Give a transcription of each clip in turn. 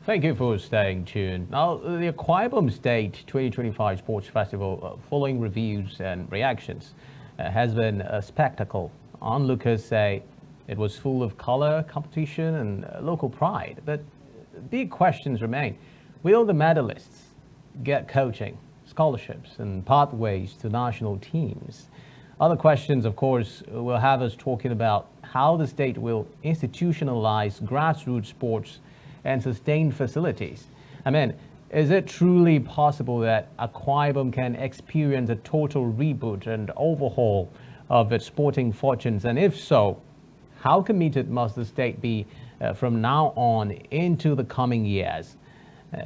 Thank you for staying tuned. Now, the Akwa Ibom State 2025 Sports Festival, following reviews and reactions, has been a spectacle. Onlookers say it was full of color, competition, and local pride. But big questions remain. Will the medalists get coaching, scholarships, and pathways to national teams? Other questions, of course, will have us talking about how the state will institutionalize grassroots sports and sustain facilities. I mean, is it truly possible that Akwa Ibom can experience a total reboot and overhaul of its sporting fortunes? And if so, how committed must the state be from now on into the coming years?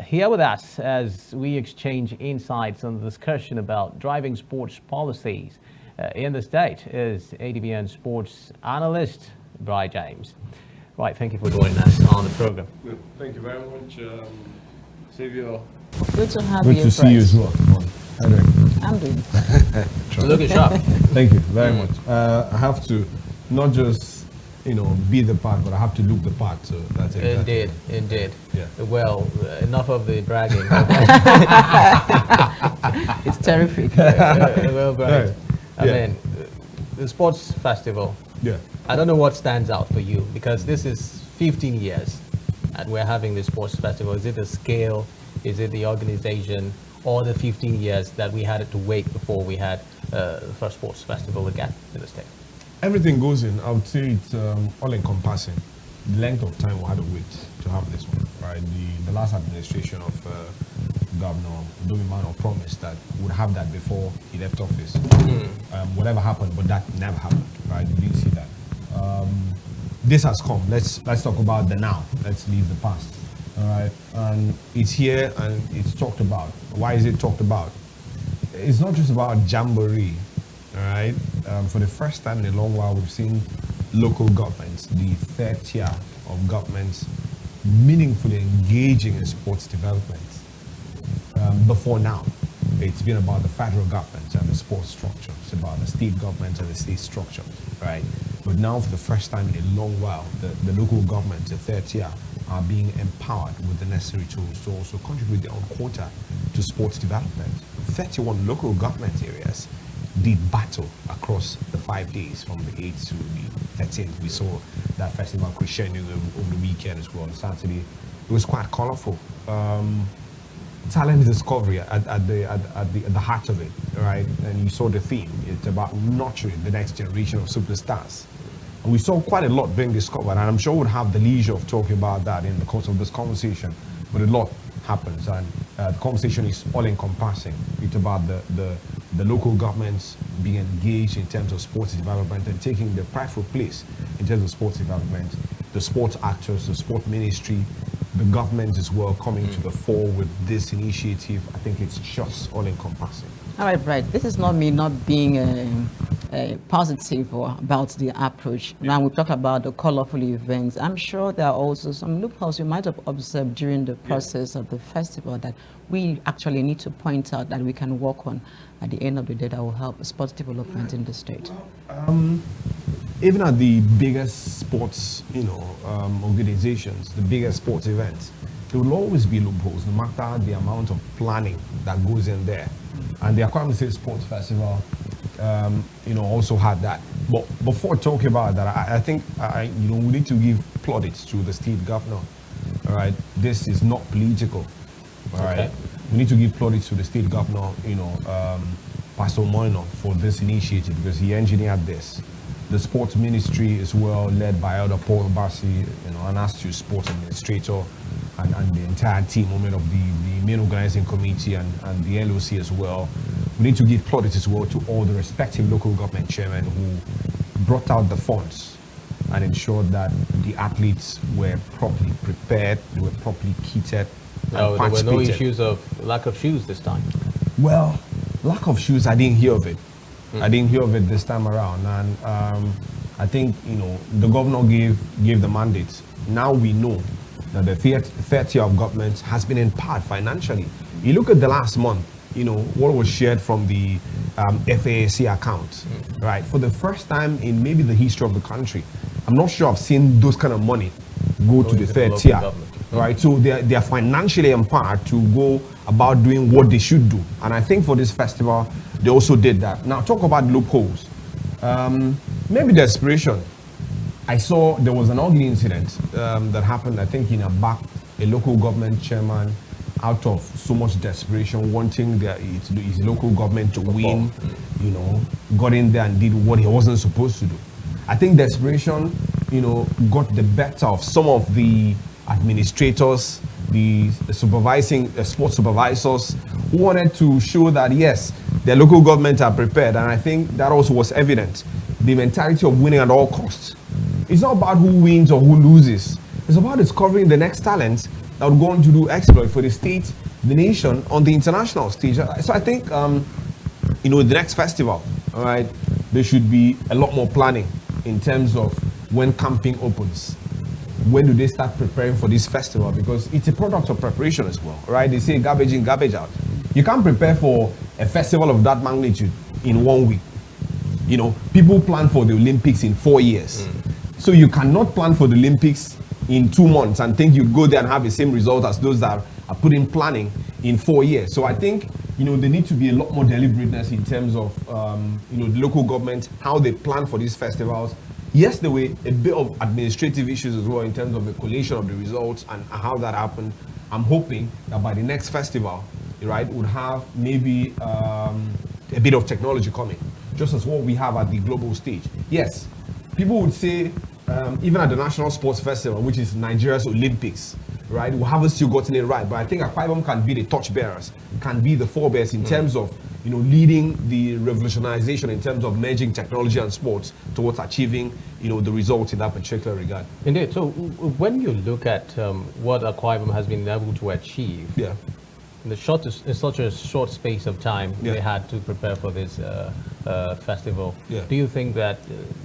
Here with us as we exchange insights on the discussion about driving sports policies in the state is ADBN sports analyst Brian James. Right, thank you for joining us on the program. Good. Thank you very much, Savio. Good to have Good you. to see you as well. How are you doing? I'm doing. Looking sharp. Thank you very much. I have to not just, be the part, but I have to look the part. So that's exactly. Indeed. Yeah. Well, enough of the bragging. It's terrific. Well, Brian, Right. I Yeah. mean, the sports festival, Yeah. I don't know what stands out for you because this is 15 years and we're having this sports festival. Is it the scale? Is it the organization? Or the 15 years that we had to wait before we had the first sports festival again in the state? Everything goes in. I would say it's all encompassing. The length of time we had to wait to have this one, right? The last administration of Governor Domimano promised that we would have that before he left office. Whatever happened, but that never happened, right? You didn't see that. This has come. Let's talk about the now. Let's leave the past. All right, and it's here and it's talked about. Why is it talked about? It's not just about jamboree. All right, for the first time in a long while, we've seen local governments, the third tier of governments, meaningfully engaging in sports development. Before now, it's been about the federal government and the sports structure. It's about the state government and the state structure, right? But now, for the first time in a long while, the local government, the third tier, are being empowered with the necessary tools to also contribute their own quota to sports development. 31 local government areas did battle across the 5 days from the 8th to the 13th. We saw that festival crescendo over the weekend as well on Saturday. It was quite colorful. Talent discovery at the heart of it, right? And you saw the theme. It's about nurturing the next generation of superstars. And we saw quite a lot being discovered, and I'm sure we'll have the leisure of talking about that in the course of this conversation. But a lot happens, and the conversation is all-encompassing. It's about the local governments being engaged in terms of sports development and taking the rightful place in terms of sports development, the sports actors, the sport ministry, the government as well coming to the fore with this initiative. I think it's just all-encompassing. All right, Brad, this is not me not being positive or about the approach. Now we talk about the colorful events. I'm sure there are also some loopholes you might have observed during the process of the festival that we actually need to point out that we can work on at the end of the day that will help sports development in the state. Even at the biggest sports, organizations, the biggest sports events, there will always be loopholes, no matter the amount of planning that goes in there. And the Akwa Ibom State Sports Festival, also had that. But before talking about that, I think we need to give plaudits to the state governor. All right, this is not political. All right, we need to give plaudits to the state governor, Pastor Moino, for this initiative because he engineered this. The sports ministry as well, led by Elder Paul Bassi, an astute sports administrator, and the entire team, of the main organizing committee and the LOC as well. We need to give plaudits as well to all the respective local government chairmen who brought out the funds and ensured that the athletes were properly prepared, they were properly kitted. No, there were no issues of lack of shoes this time. Well, lack of shoes, I didn't hear of it. I didn't hear of it this time around, and I think the governor gave the mandate. Now we know that the third tier of government has been empowered financially. You look at the last month, what was shared from the FAAC account, right? For the first time in maybe the history of the country, I'm not sure I've seen those kind of money go to the third tier. right? So they are financially empowered to go about doing what they should do. And I think for this festival, they also did that. Now, talk about loopholes. Maybe desperation. I saw there was an ugly incident that happened, I think, in Abak, a local government chairman, out of so much desperation, wanting his local government to win, you know, got in there and did what he wasn't supposed to do. I think desperation, you know, got the better of some of the administrators, the supervising sports supervisors, who wanted to show that yes, their local government are prepared, and I think that also was evident. The mentality of winning at all costs. It's not about who wins or who loses. It's about discovering the next talent that would go on to do exploit for the state, the nation, on the international stage. So I think, you know, the next festival, all right, there should be a lot more planning in terms of when camping opens. When do they start preparing for this festival? Because it's a product of preparation as well, right? They say garbage in, garbage out. You can't prepare for a festival of that magnitude in 1 week. You know, people plan for the Olympics in 4 years. So you cannot plan for the Olympics in 2 months and think you go there and have the same result as those that are putting planning in 4 years. So I think, you know, there need to be a lot more deliberateness in terms of, you know, the local government, how they plan for these festivals. Yes, there were a bit of administrative issues as well in terms of the collation of the results and how that happened. I'm hoping that by the next festival, right, would have maybe a bit of technology coming, just as what we have at the global stage. Yes, people would say, even at the National Sports Festival, which is Nigeria's Olympics, right, we haven't still gotten it right. But I think Akwa Ibom can be the torchbearers, can be the forebears in terms of, you know, leading the revolutionization in terms of merging technology and sports towards achieving, you know, the results in that particular regard. Indeed. So when you look at what Akwa Ibom has been able to achieve, Yeah. in such a short space of time, Yeah. they had to prepare for this festival. Yeah. Do you think that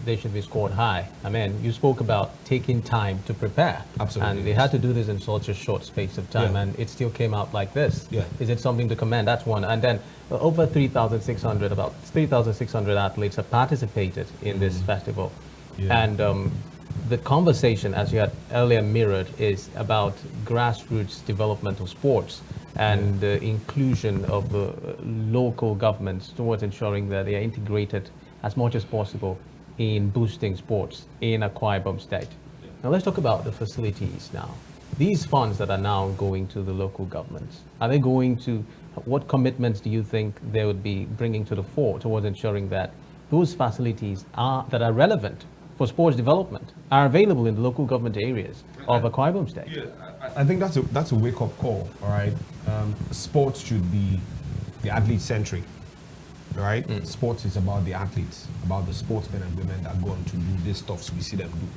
they should be scored high? I mean, you spoke about taking time to prepare. Absolutely, And they yes. had to do this in such a short space of time, Yeah. and it still came out like this. Yeah. Is it something to commend? That's one. And then over 3,600, about 3,600 athletes have participated in this festival. Yeah. And the conversation, as you had earlier mirrored, is about grassroots development of sports and the inclusion of the local governments towards ensuring that they are integrated as much as possible in boosting sports in Akwa Ibom State. Now let's talk about the facilities now. These funds that are now going to the local governments, are they going to, what commitments do you think they would be bringing to the fore towards ensuring that those facilities that are relevant for sports development are available in the local government areas of Akwa Ibom State? Yeah, I think that's a wake-up call, all right? Sports should be the athlete-centric, right? Sports is about the athletes, about the sportsmen and women that go on to do this stuff we see them do.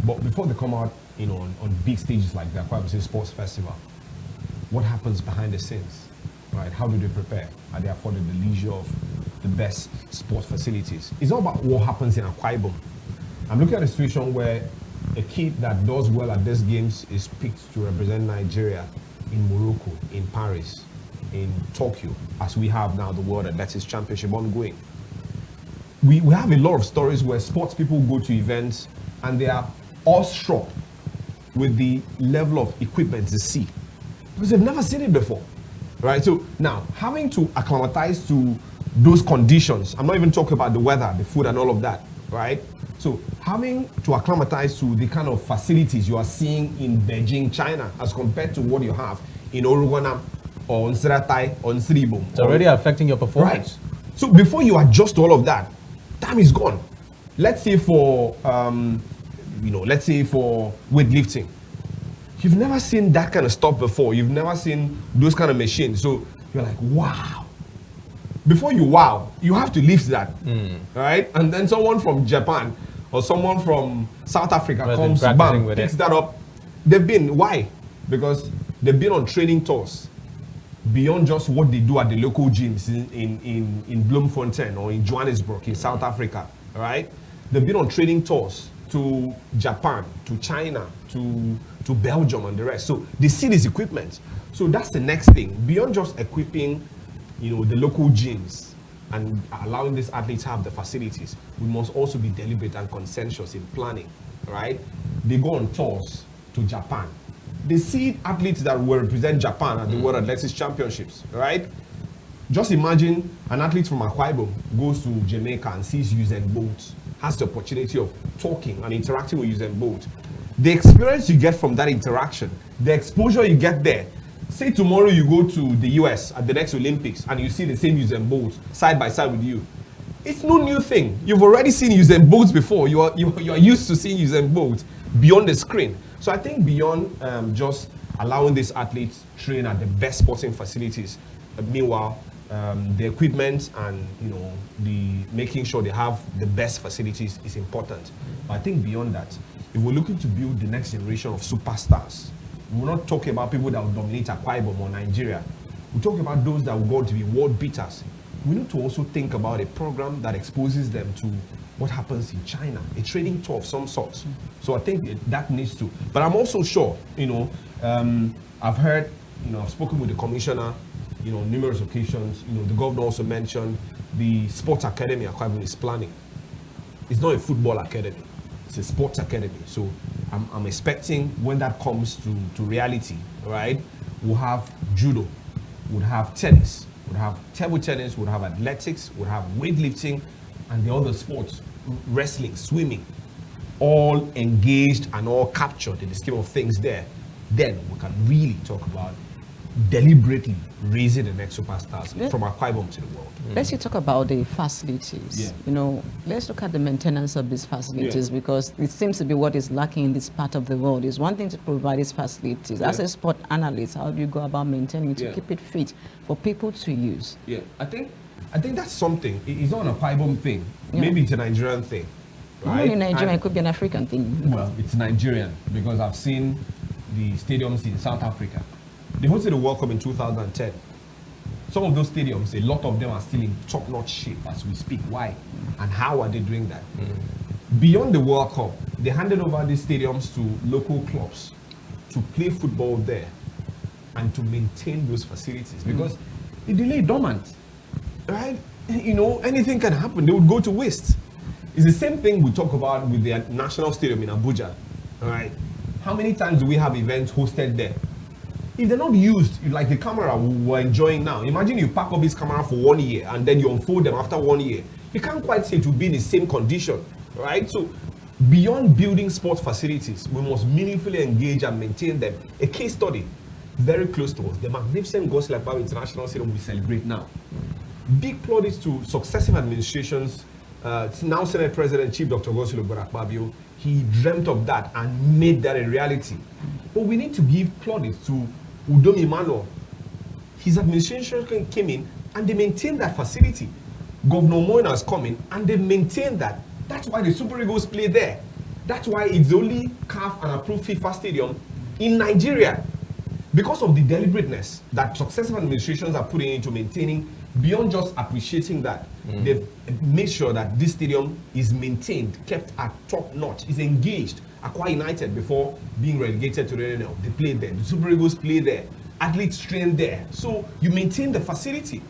But before they come out, you know, on big stages like the Akwa Ibom State Sports Festival, what happens behind the scenes, right? How do they prepare? Are they afforded the leisure of the best sports facilities? It's not about what happens in Akwa Ibom. I'm looking at a situation where a kid that does well at these games is picked to represent Nigeria in Morocco, in Paris, in Tokyo, as we have now the World Athletics Championship ongoing. We have a lot of stories where sports people go to events and they are awestruck with the level of equipment they see, because they've never seen it before, right? So now, having to acclimatize to those conditions, I'm not even talking about the weather, the food and all of that, right? So having to acclimatize to the kind of facilities you are seeing in Beijing, China, as compared to what you have in Orogonam or Nsiratai or Nsiribom. It's already affecting your performance. Right. So before you adjust to all of that, time is gone. Let's say for, let's say for weightlifting. You've never seen that kind of stuff before. You've never seen those kind of machines. So you're like, wow. Before you wow, you have to lift that, right? And then someone from Japan or someone from South Africa comes, bam, picks that up. They've been, why? Because they've been on training tours beyond just what they do at the local gyms in Bloemfontein or in Johannesburg in South Africa, right? They've been on training tours to Japan, to China, to Belgium and the rest. So they see this equipment. So that's the next thing. Beyond just equipping, you know, the local gyms and allowing these athletes have the facilities, we must also be deliberate and consensuous in planning, right? They go on tours to Japan. They see athletes that will represent Japan at the World Athletics Championships, right? Just imagine an athlete from Akwa Ibom goes to Jamaica and sees Usain Bolt, has the opportunity of talking and interacting with Usain Bolt. The experience you get from that interaction, the exposure you get there. Say tomorrow you go to the US at the next Olympics and you see the same Usain Bolt side by side with you. It's no new thing. You've already seen Usain Bolt before. You are used to seeing Usain Bolt beyond the screen. So I think beyond just allowing these athletes train at the best sporting facilities, meanwhile, the equipment and the making sure they have the best facilities is important. But I think beyond that, if we're looking to build the next generation of superstars, we're not talking about people that will dominate Akwa Ibom or Nigeria. We're talking about those that will go on to be world beaters. We need to also think about a program that exposes them to what happens in China, a training tour of some sort. So I think that needs to. But I'm also sure, I've heard, I've spoken with the commissioner, numerous occasions. The governor also mentioned the sports academy Akwa Ibom is planning. It's not a football academy, it's a sports academy. So I'm expecting when that comes to reality, right? We'll have judo, we'll have tennis, we'll have table tennis, we'll have athletics, we'll have weightlifting, and the other sports, wrestling, swimming, all engaged and all captured in the scheme of things there. Then we can really talk about deliberately raising the next superstars from Akwa Ibom to the world. Let's talk about the facilities. Let's look at the maintenance of these facilities, because it seems to be what is lacking in this part of the world. It's one thing to provide these facilities. As a sport analyst, how do you go about maintaining to keep it fit for people to use? Yeah, I think that's something. It's not an Akwa Ibom thing. Maybe it's a Nigerian thing. Right? Only Nigerian, it could be an African thing. Well, it's Nigerian because I've seen the stadiums in South Africa. They hosted the World Cup in 2010. Some of those stadiums, a lot of them are still in top-notch shape as we speak. Why? And how are they doing that? Beyond the World Cup, they handed over these stadiums to local clubs to play football there and to maintain those facilities because they lay dormant, right? Anything can happen. They would go to waste. It's the same thing we talk about with the National Stadium in Abuja, all right? How many times do we have events hosted there? If they're not used, like the camera we're enjoying now, imagine you pack up this camera for 1 year and then you unfold them after 1 year. You can't quite say it will be in the same condition, right? So beyond building sports facilities, we must meaningfully engage and maintain them. A case study very close to us, the magnificent Gospel Power International Stadium we celebrate now. Big plaudits to successive administrations. Now Senate President Chief Dr. Gospel Akpabio, he dreamt of that and made that a reality. But we need to give plaudits to Udom Emmanuel. His administration came in and they maintained that facility. Governor Moyna has come in and they maintained that. That's why the Super Eagles play there. That's why it's the only CAF and approved FIFA stadium in Nigeria. Because of the deliberateness that successive administrations are putting into maintaining, beyond just appreciating that, they've made sure that this stadium is maintained, kept at top notch, is engaged. Akwa United, before being relegated to the NL, they played there. The Super Eagles play there. Athletes train there. So you maintain the facility.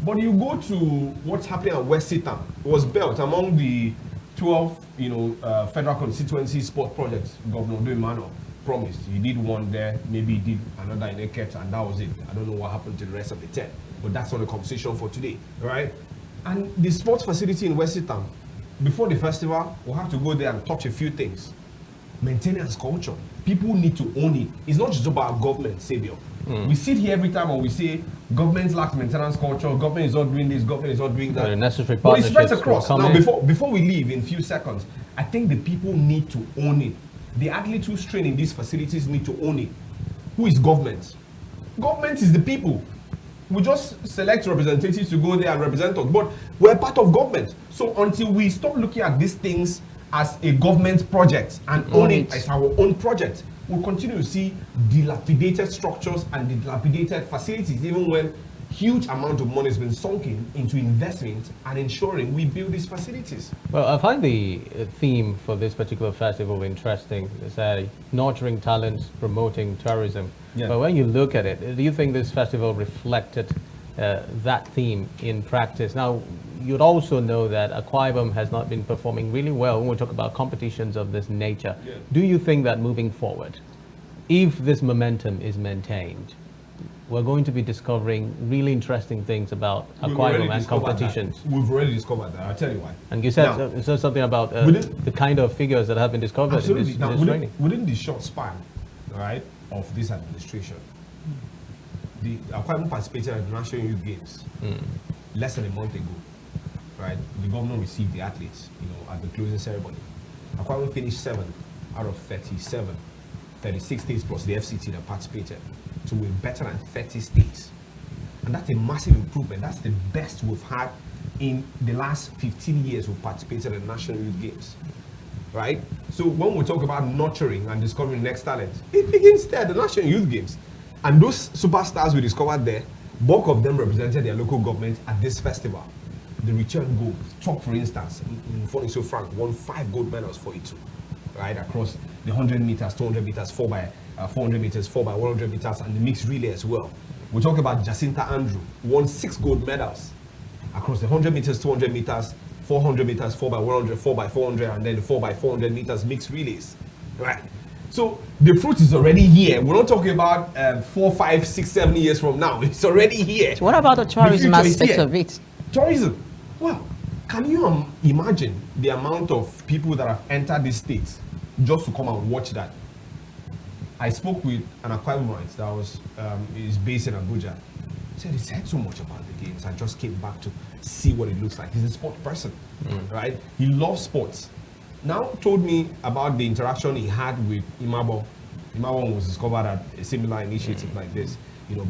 But you go to what's happening at West Sitam. It was built among the 12, federal constituency sport projects Governor Udom Emmanuel promised. He did one there, maybe he did another in Eket, and that was it. I don't know what happened to the rest of the 10. But that's not a conversation for today, right? And the sports facility in West Sitam, before the festival, we'll have to go there and touch a few things. Maintenance culture. People need to own it. It's not just about government, Savior. We sit here every time and we say government lacks maintenance culture, government is not doing this, government is not doing that. The necessary But it partnerships spreads across. will come Now, in. before we leave in a few seconds, I think the people need to own it. The athletes who's training these facilities need to own it. Who is government? Government is the people. We just select representatives to go there and represent us, but we're part of government. So until we stop looking at these things as a government project and own it as our own project, we'll continue to see dilapidated structures and dilapidated facilities, even when huge amount of money has been sunk into investment and ensuring we build these facilities. Well, I find the theme for this particular festival interesting. It's nurturing talents, promoting tourism. Yeah. But when you look at it, do you think this festival reflected that theme in practice? Now, you'd also know that Akwa Ibom has not been performing really well when we talk about competitions of this nature. Yeah. Do you think that moving forward, if this momentum is maintained, we're going to be discovering really interesting things about We've Akwa already Ibom and discovered that. competitions. We've already discovered that. I'll tell you why. And you said, Now, you said something about within- the kind of figures that have been discovered in absolutely. this, Now, in this training. within the short span, right, of this administration, the Akwa Ibom participated at the National Youth Games less than a month ago, right? The governor received the athletes, at the closing ceremony. Akwa Ibom finished 7th out of 37, 36 states plus the FCT that participated. So we're better than 30 states. And that's a massive improvement. That's the best we've had in the last 15 years we've participated in National Youth Games, right? So when we talk about nurturing and discovering next talent, it begins there, the National Youth Games. And those superstars we discovered there, bulk of them represented their local government at this festival. The return gold, Chalk, for instance, in so Frank won 5 gold medals for it too, right? Across the 100 meters, 200 meters, 400 meters, 4x100 meters, and the mixed relay as well. We talk about Jacinta Andrew, won 6 gold medals across the 100 meters, 200 meters, 400 meters, 4x100, 4x400, and then the 4x400 meters mixed relays, right? So the fruit is already here. We're not talking about 4, 5, 6, 7 years from now. It's already here. What about the tourism future is aspect here. of it? Tourism. Well, can you imagine the amount of people that have entered these states just to come and watch that? I spoke with an Akwa Ibomite that is based in Abuja. He said he's heard so much about the games. I just came back to see what it looks like. He's a sport person, right? He loves sports. Now told me about the interaction he had with Imabon. Imabon was discovered at a similar initiative like this,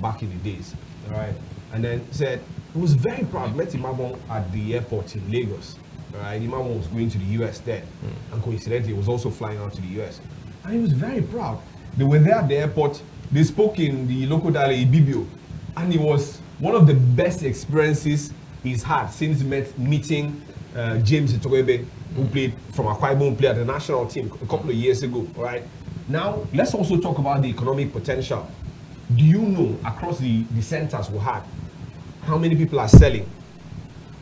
back in the days, right? And then said he was very proud. Met Imabon at the airport in Lagos, right? Imabon was going to the US then, and coincidentally, he was also flying out to the US, and he was very proud. They were there at the airport. They spoke in the local dialect, Ibibio, and it was one of the best experiences he's had since meeting James Itoebe, who played from Akwa Ibom, played at the national team a couple of years ago, right? Now, let's also talk about the economic potential. Do you know, across the centers we had, how many people are selling,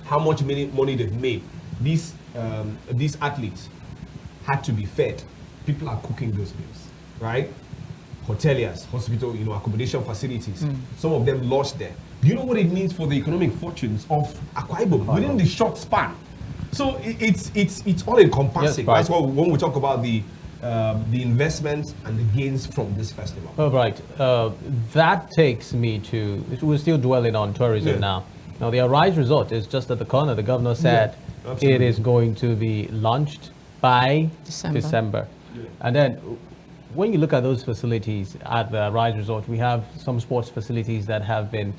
how much money they've made? These athletes had to be fed. People are cooking those meals, right? Hoteliers, hospital, accommodation facilities. Some of them lodged there. Do you know what it means for the economic fortunes of Akwa Ibom within the short span? So it's all encompassing. Yes, right. That's why when we talk about the investments and the gains from this festival. Oh, right. That takes me to, we're still dwelling on tourism now. Now, the Arise Resort is just at the corner. The governor said it is going to be launched by December. Yeah. And then when you look at those facilities at the Arise Resort, we have some sports facilities that have been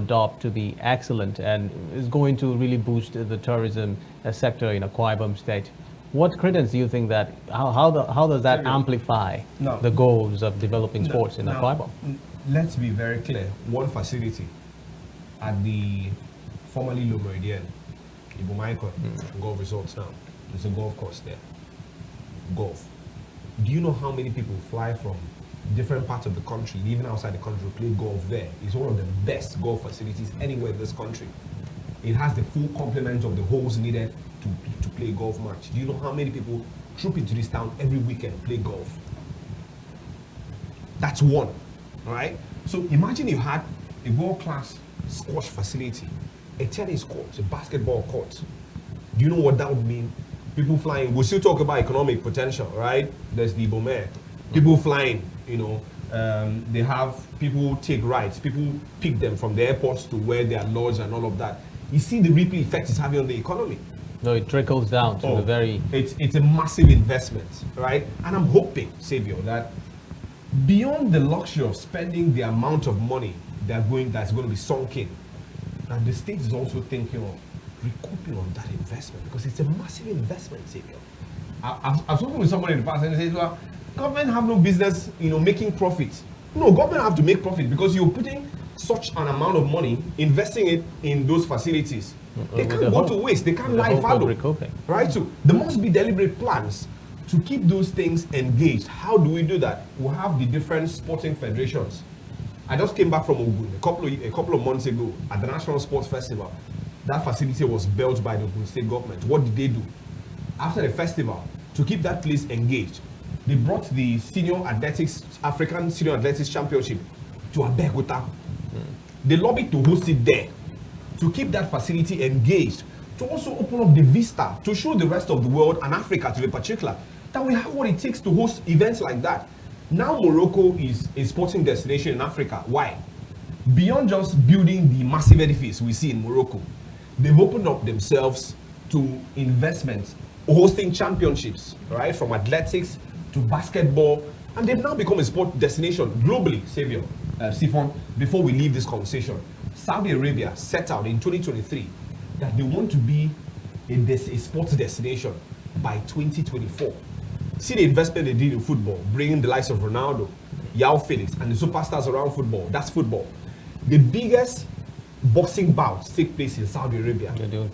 dubbed to be excellent and is going to really boost the tourism sector in Akwa Ibom State. What credence do you think that, how does that amplify the goals of developing sports in Akwa Ibom? Let's be very clear. One facility at the formerly Low Meridian, Ibomaiko Golf Resorts now. There's a golf course there. Golf. Do you know how many people fly from different parts of the country, even outside the country, to play golf there? It's one of the best golf facilities anywhere in this country. It has the full complement of the holes needed to play a golf match. Do you know how many people troop into this town every weekend play golf? That's one, all right? So imagine you had a world-class squash facility, a tennis court, a basketball court. Do you know what that would mean? People flying, we'll still talk about economic potential, right? There's the Ibom. People flying, they have people take rides, people pick them from the airports to where they are lodged and all of that. You see the ripple effect it's having on the economy. No, it trickles down to the very... It's a massive investment, right? And I'm hoping, Savio, that beyond the luxury of spending the amount of money that's going to be sunk in, that the state is also thinking of recouping on that investment, because it's a massive investment, Savio. I've spoken with somebody in the past and they said, well, government have no business, making profit. No, government have to make profit because you're putting such an amount of money, investing it in those facilities. They can't go to waste. They can't lie fallow. Right? So there must be deliberate plans to keep those things engaged. How do we do that? We'll have the different sporting federations. I just came back from Ogun a couple of months ago at the National Sports Festival. That facility was built by the Ogun State government. What did they do? After the festival, to keep that place engaged, They brought the African Senior Athletics Championship to Abeokuta. They lobbied to host it there, to keep that facility engaged, to also open up the vista, to show the rest of the world and Africa to be particular, that we have what it takes to host events like that. Now Morocco is a sporting destination in Africa. Why? Beyond just building the massive edifice we see in Morocco, they've opened up themselves to investments, hosting championships, right? From athletics to basketball, and they've now become a sport destination globally, Siphon, before we leave this conversation. Saudi Arabia set out in 2023 that they want to be a sports destination by 2024. See the investment they did in football, bringing the likes of Ronaldo, Yao Felix, and the superstars around football. That's football. The biggest boxing bouts take place in Saudi Arabia,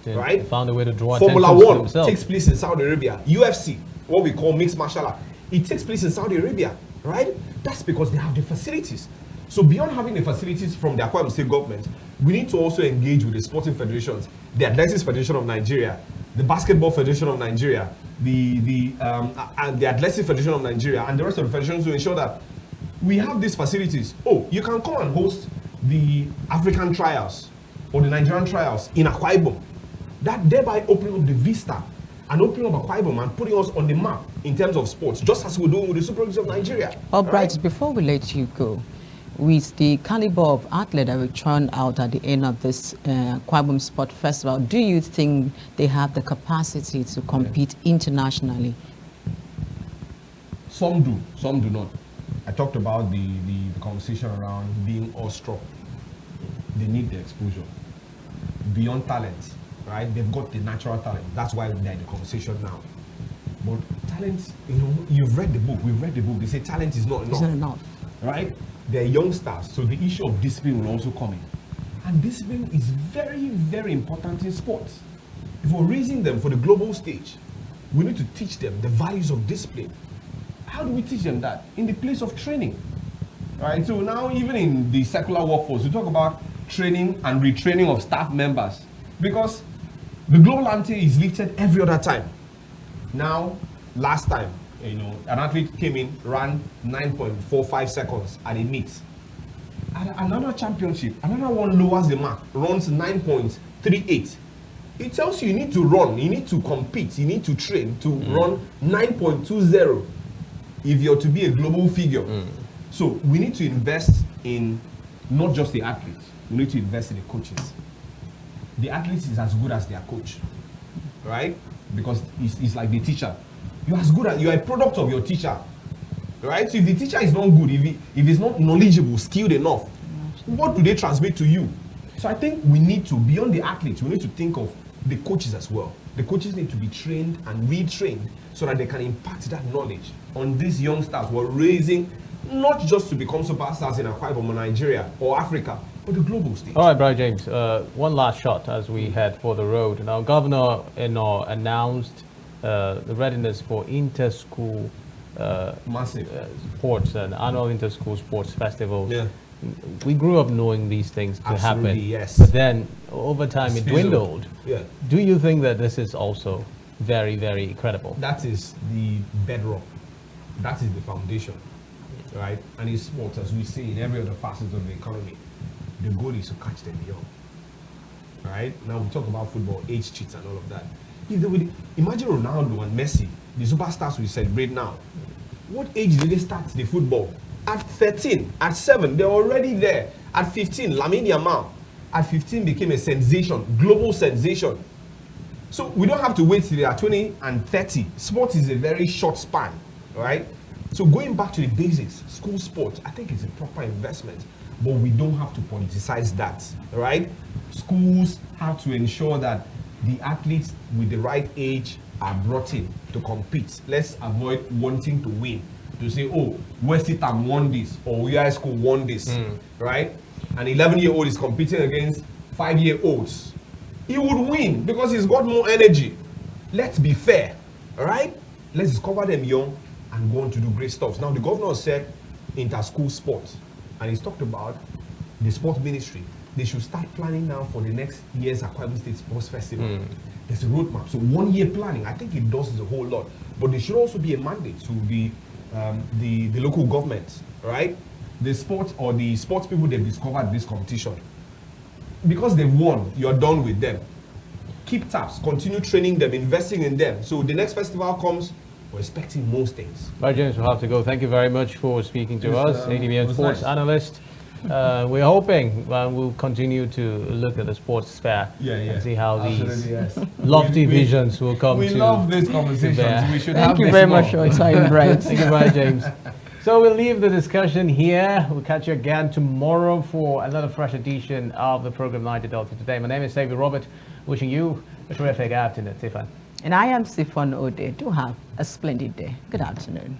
right? They found a way to draw Formula attention to 1 themselves. takes place in Saudi Arabia. UFC, what we call mixed martial art, it takes place in Saudi Arabia, right? That's because they have the facilities. So beyond having the facilities from the Akwa Ibom State government, we need to also engage with the sporting federations, the Athletics Federation of Nigeria, the Basketball Federation of Nigeria, the Athletics Federation of Nigeria, and the rest of the federations to ensure that we have these facilities. Oh, you can come and host the African trials or the Nigerian trials in Akwa Ibom. That thereby opening up the vista and opening up Akwa Ibom and putting us on the map in terms of sports, just as we're doing with the Super Leagues of Nigeria. All right, before we let you go, with the caliber of athlete that we churn out at the end of this Akwa Ibom Sport Festival, do you think they have the capacity to compete internationally? Some do, some do not. I talked about the conversation around being awestruck. They need the exposure. Beyond talent, right? They've got the natural talent. That's why they're in the conversation now. But talent, you've read the book, we've read the book. They say talent is not enough. It's not enough. Right? They're youngsters, so the issue of discipline will also come in. And discipline is very, very important in sports. If we're raising them for the global stage, we need to teach them the values of discipline. How do we teach them that? In the place of training. Right? So now, even in the secular workforce, we talk about training and retraining of staff members, because the global ante is lifted every other time. Now, last time, an athlete came in, ran 9.45 seconds at a meet. At another championship, another one lowers the mark, runs 9.38. It tells you need to run, you need to compete, you need to train to run 9.20 if you're to be a global figure. So we need to invest in not just the athletes, we need to invest in the coaches. The athlete is as good as their coach, right? Because it's like the teacher. You're as good as, you're a product of your teacher, right? So if the teacher is not good, if he's not knowledgeable, skilled enough, what do they transmit to you? So I think we need to, beyond the athletes, we need to think of the coaches as well. The coaches need to be trained and retrained so that they can impart that knowledge on these youngsters we're raising, not just to become superstars in Akwa Ibom or Nigeria or Africa, but the global stage. All right, Brian James, one last shot as we head for the road. Now, Governor announced the readiness for inter-school Massive. Sports and annual inter-school sports festivals. Yeah. We grew up knowing these things to Absolutely, happen. yes. But then over time it Fizzled. dwindled. Yeah. Do you think that this is also very, very credible? That is the bedrock. That is the foundation, right? And in sports, as we see in every other facet of the economy, the goal is to catch them young, right? Now we talk about football, age cheats and all of that. If they would, imagine Ronaldo and Messi, the superstars we celebrate now. What age did they start the football? At 13, at 7, they're already there. At 15, Lamine Yamal. At 15 became a sensation, global sensation. So we don't have to wait till they are 20 and 30. Sport is a very short span, right? So going back to the basics, school sport, I think it's a proper investment, but we don't have to politicize that, right? Schools have to ensure that the athletes with the right age are brought in to compete. Let's avoid wanting to win. To say, oh, West Ham won this, or we high school won this, right? An 11-year-old is competing against 5-year-olds. He would win because he's got more energy. Let's be fair, all right? Let's discover them young and go on to do great stuff. Now, the governor said inter-school sports, and he's talked about the sports ministry. They should start planning now for the next year's Akwa Ibom State Sports Festival. There's a roadmap. So 1 year planning, I think it does a whole lot. But there should also be a mandate to the the local government, right? The sports people they've discovered this competition. Because they've won, you're done with them. Keep tabs, continue training them, investing in them. So the next festival comes, we're expecting most things. Right, James, we'll have to go. Thank you very much for speaking to us, ADBN sports nice. analyst. We're hoping we'll continue to look at the sports fair and see how these lofty visions will come We to love these conversations. bear. We should have Thank you this very more. much for your time, Bright. Thank you very much, James. So we'll leave the discussion here. We'll catch you again tomorrow for another fresh edition of the program Niger Delta Today. My name is Xavier Robert, wishing you a terrific afternoon. Stefan. And I am Sifon Ode. Do have a splendid day. Good afternoon.